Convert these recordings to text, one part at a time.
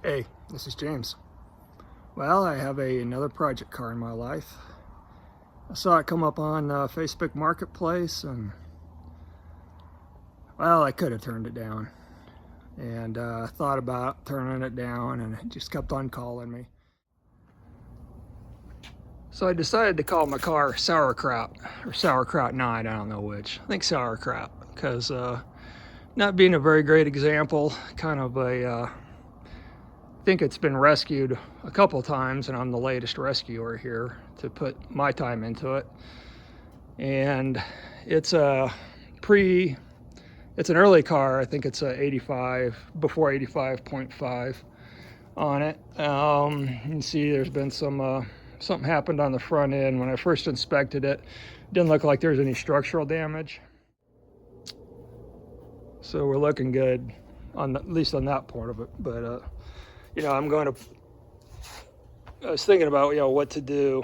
Hey, this is James. Well, I have another project car in my life. I saw it come up on Facebook Marketplace, and well, I could have turned it down. And thought about turning it down, and it just kept on calling me. So I decided to call my car Sauerkraut, or Sauerkraut 9, I don't know which. I think Sauerkraut, because not being a very great example, kind of a I think it's been rescued a couple times, and I'm the latest rescuer here to put my time into it. And it's it's an early car. I think it's a 85, before 85.5 on it. You can see there's been something happened on the front end. When I first inspected it, didn't look like there's any structural damage. So we're looking good on at least on that part of it. But I was thinking about, what to do,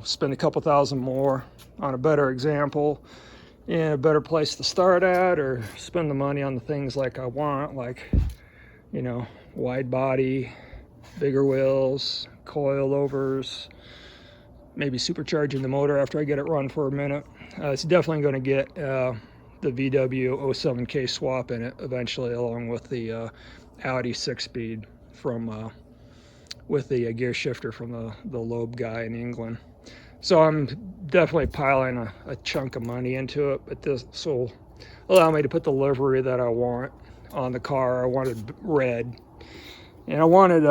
spend a couple thousand more on a better example and a better place to start at, or spend the money on the things like I want, like, wide body, bigger wheels, coilovers, maybe supercharging the motor after I get it run for a minute. It's definitely going to get the VW 07K swap in it eventually, along with the Audi 6-speed from with the gear shifter from the Loeb guy in England. So I'm definitely piling a chunk of money into it, but this will allow me to put the livery that I want on the car. I wanted red, and I wanted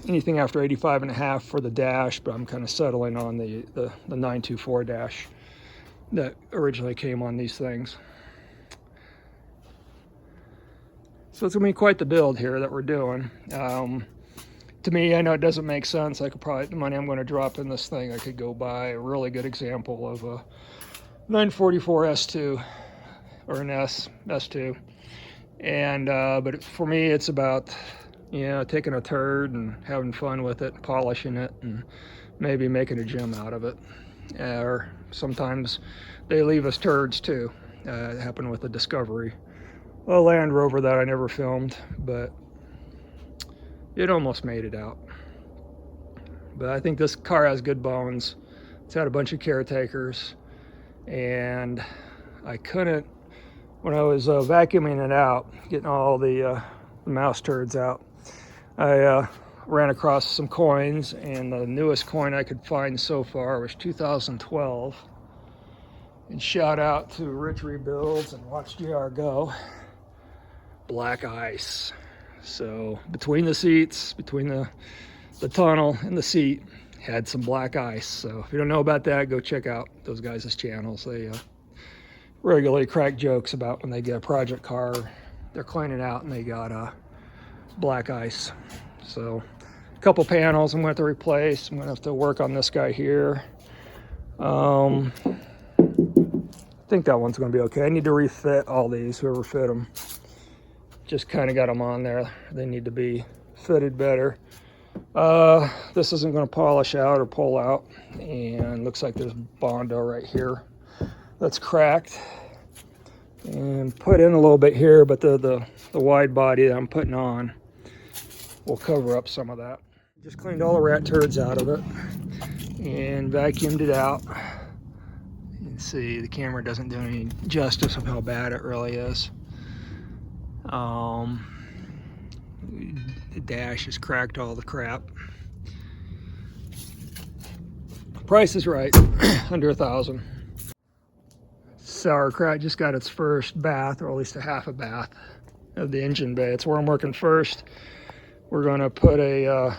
anything after 85.5 for the dash, but I'm kind of settling on the 924 dash that originally came on these things. So it's gonna be quite the build here that we're doing. To me, I know it doesn't make sense. I could probably, the money I'm going to drop in this thing, I could go buy a really good example of a 944 S2 or an S2. And but for me, it's about taking a turd and having fun with it, polishing it, and maybe making a gym out of it. Or sometimes they leave us turds too. It happened with the Discovery, a Land Rover that I never filmed, but it almost made it out. But I think this car has good bones. It's had a bunch of caretakers, and I couldn't, when I was vacuuming it out, getting all the mouse turds out, I ran across some coins, and the newest coin I could find so far was 2012. And shout out to Rich Rebuilds and Watch GR Go. Black ice. So between the seats, between the tunnel and the seat, had some black ice. So if you don't know about that, go check out those guys' channels. They regularly crack jokes about when they get a project car, they're cleaning out and they got black ice. So a couple panels I'm going to have to replace. I'm going to have to work on this guy here. I think that one's going to be okay. I need to refit all these, whoever fit them. Just kind of got them on there. They need to be fitted better. This isn't going to polish out or pull out, and looks like there's Bondo right here that's cracked and put in a little bit here, but the wide body that I'm putting on will cover up some of that. Just cleaned all the rat turds out of it and vacuumed it out. You can see the camera doesn't do any justice of how bad it really is. The dash has cracked all the crap. Price is right, under $1,000. Sauerkraut just got its first bath, or at least a half a bath of the engine bay. It's where I'm working first. We're going to put a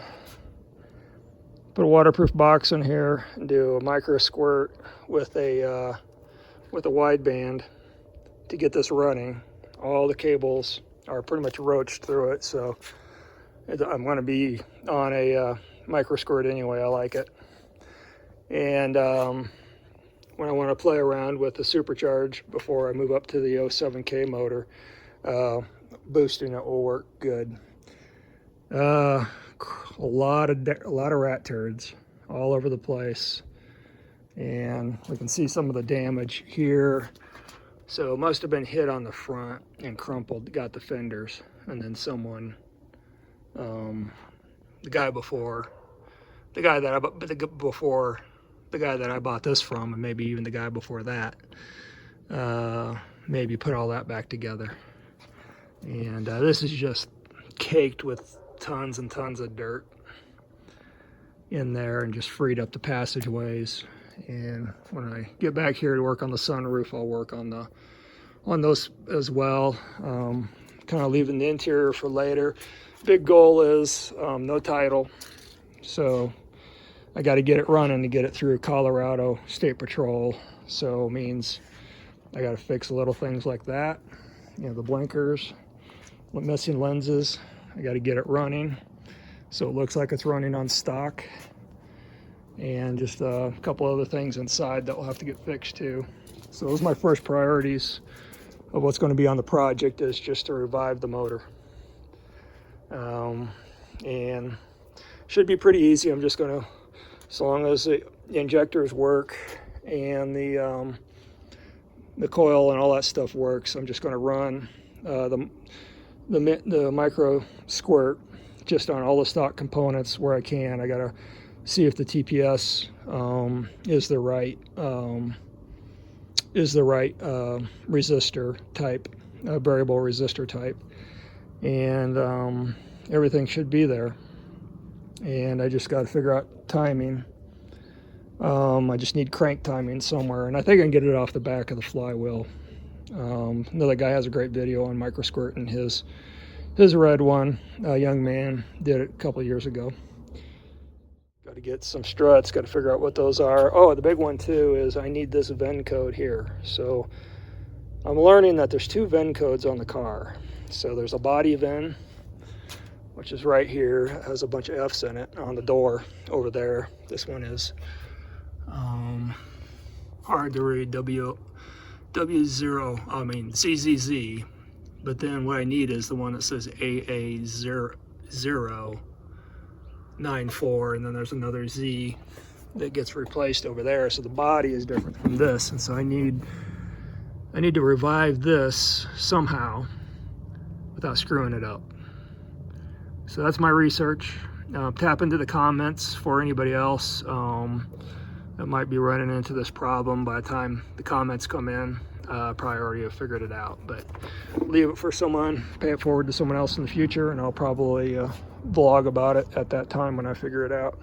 waterproof box in here and do a micro squirt with a wideband to get this running. All the cables are pretty much roached through it, so I'm going to be on a micro squirt anyway. I like it. And when I want to play around with the supercharge before I move up to the 07K motor, boosting it will work good. A lot of rat turds all over the place, and we can see some of the damage here. So it must have been hit on the front and crumpled, got the fenders, and then someone the guy before, the guy that before the guy that I bought this from, and maybe even the guy before that. Maybe put all that back together. And this is just caked with tons and tons of dirt in there, and just freed up the passageways. And when I get back here to work on the sunroof, I'll work on those as well. Kind of leaving the interior for later. Big goal is no title, so I got to get it running to get it through Colorado State Patrol. So it means I got to fix little things like that, you know, the blinkers, missing lenses. I got to get it running so it looks like it's running on stock, and just a couple other things inside that will have to get fixed too. So those are my first priorities of what's going to be on the project, is just to revive the motor. And should be pretty easy. I'm just going to, as long as the injectors work and the coil and all that stuff works, I'm just going to run the micro squirt just on all the stock components where I can. I got to see if the TPS is the right resistor type, variable resistor type, and everything should be there. And I just got to figure out timing. I just need crank timing somewhere, and I think I can get it off the back of the flywheel. Another guy has a great video on micro squirting his red one. A young man did it a couple of years ago. Got to get some struts, got to figure out what those are. Oh, the big one too is I need this VIN code here. So I'm learning that there's two VIN codes on the car. So there's a body VIN, which is right here. It has a bunch of F's in it on the door over there. This one is hard to read, ZZZ. But then what I need is the one that says AA094, and then there's another Z that gets replaced over there. So the body is different from this, and so I need to revive this somehow without screwing it up. So that's my research. Tap into the comments for anybody else that might be running into this problem. By the time the comments come in, probably already have figured it out, but leave it for someone, pay it forward to someone else in the future, and I'll probably vlog about it at that time when I figure it out.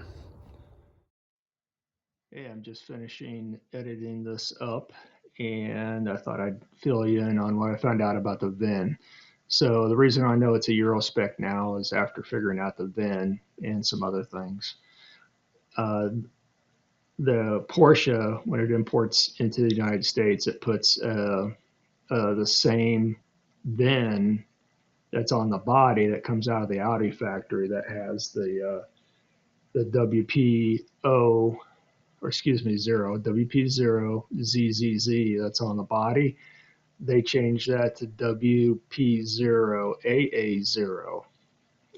Hey, I'm just finishing editing this up, and I thought I'd fill you in on what I found out about the VIN. So the reason I know it's a Euro spec now is after figuring out the VIN and some other things. The Porsche, when it imports into the United States, it puts the same VIN that's on the body that comes out of the Audi factory that has the WP0, or excuse me, WP0 ZZZ that's on the body. They changed that to WP0 AA0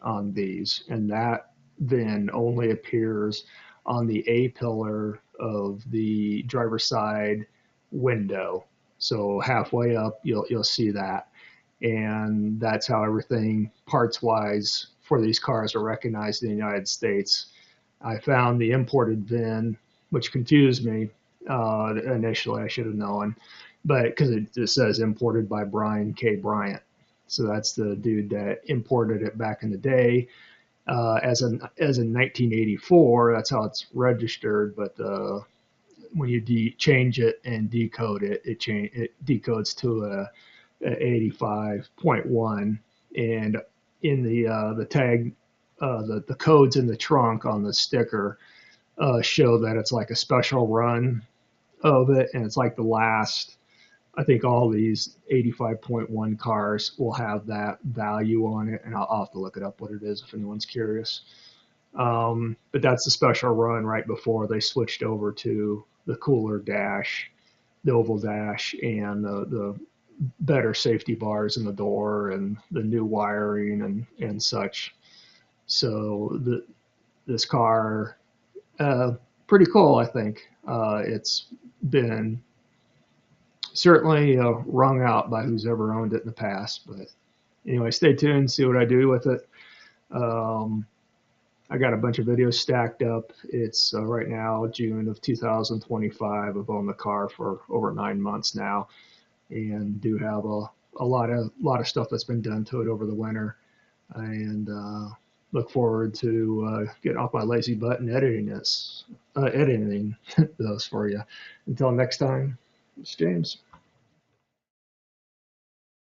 on these, and that VIN only appears on the A pillar of the driver's side window. So halfway up, you'll see that, and that's how everything parts-wise for these cars are recognized in the United States. I found the imported VIN, which confused me initially. I should have known, but because it just says imported by Brian K. Bryant. So that's the dude that imported it back in the day. As in 1984, that's how it's registered. But when you change it and decode it, it decodes to a 85.1, and in the tag, the codes in the trunk on the sticker show that it's like a special run of it, and it's like the last. I think all these 85.1 cars will have that value on it, and I'll have to look it up what it is if anyone's curious. But that's the special run right before they switched over to the cooler dash, the oval dash, and the better safety bars in the door and the new wiring and such. So this car, pretty cool, I think. It's been certainly wrung out by who's ever owned it in the past. But anyway, stay tuned, see what I do with it. I got a bunch of videos stacked up. It's right now June of 2025. I've owned the car for over 9 months now, and do have a lot of stuff that's been done to it over the winter, and look forward to getting off my lazy butt and editing those for you. Until next time, it's James.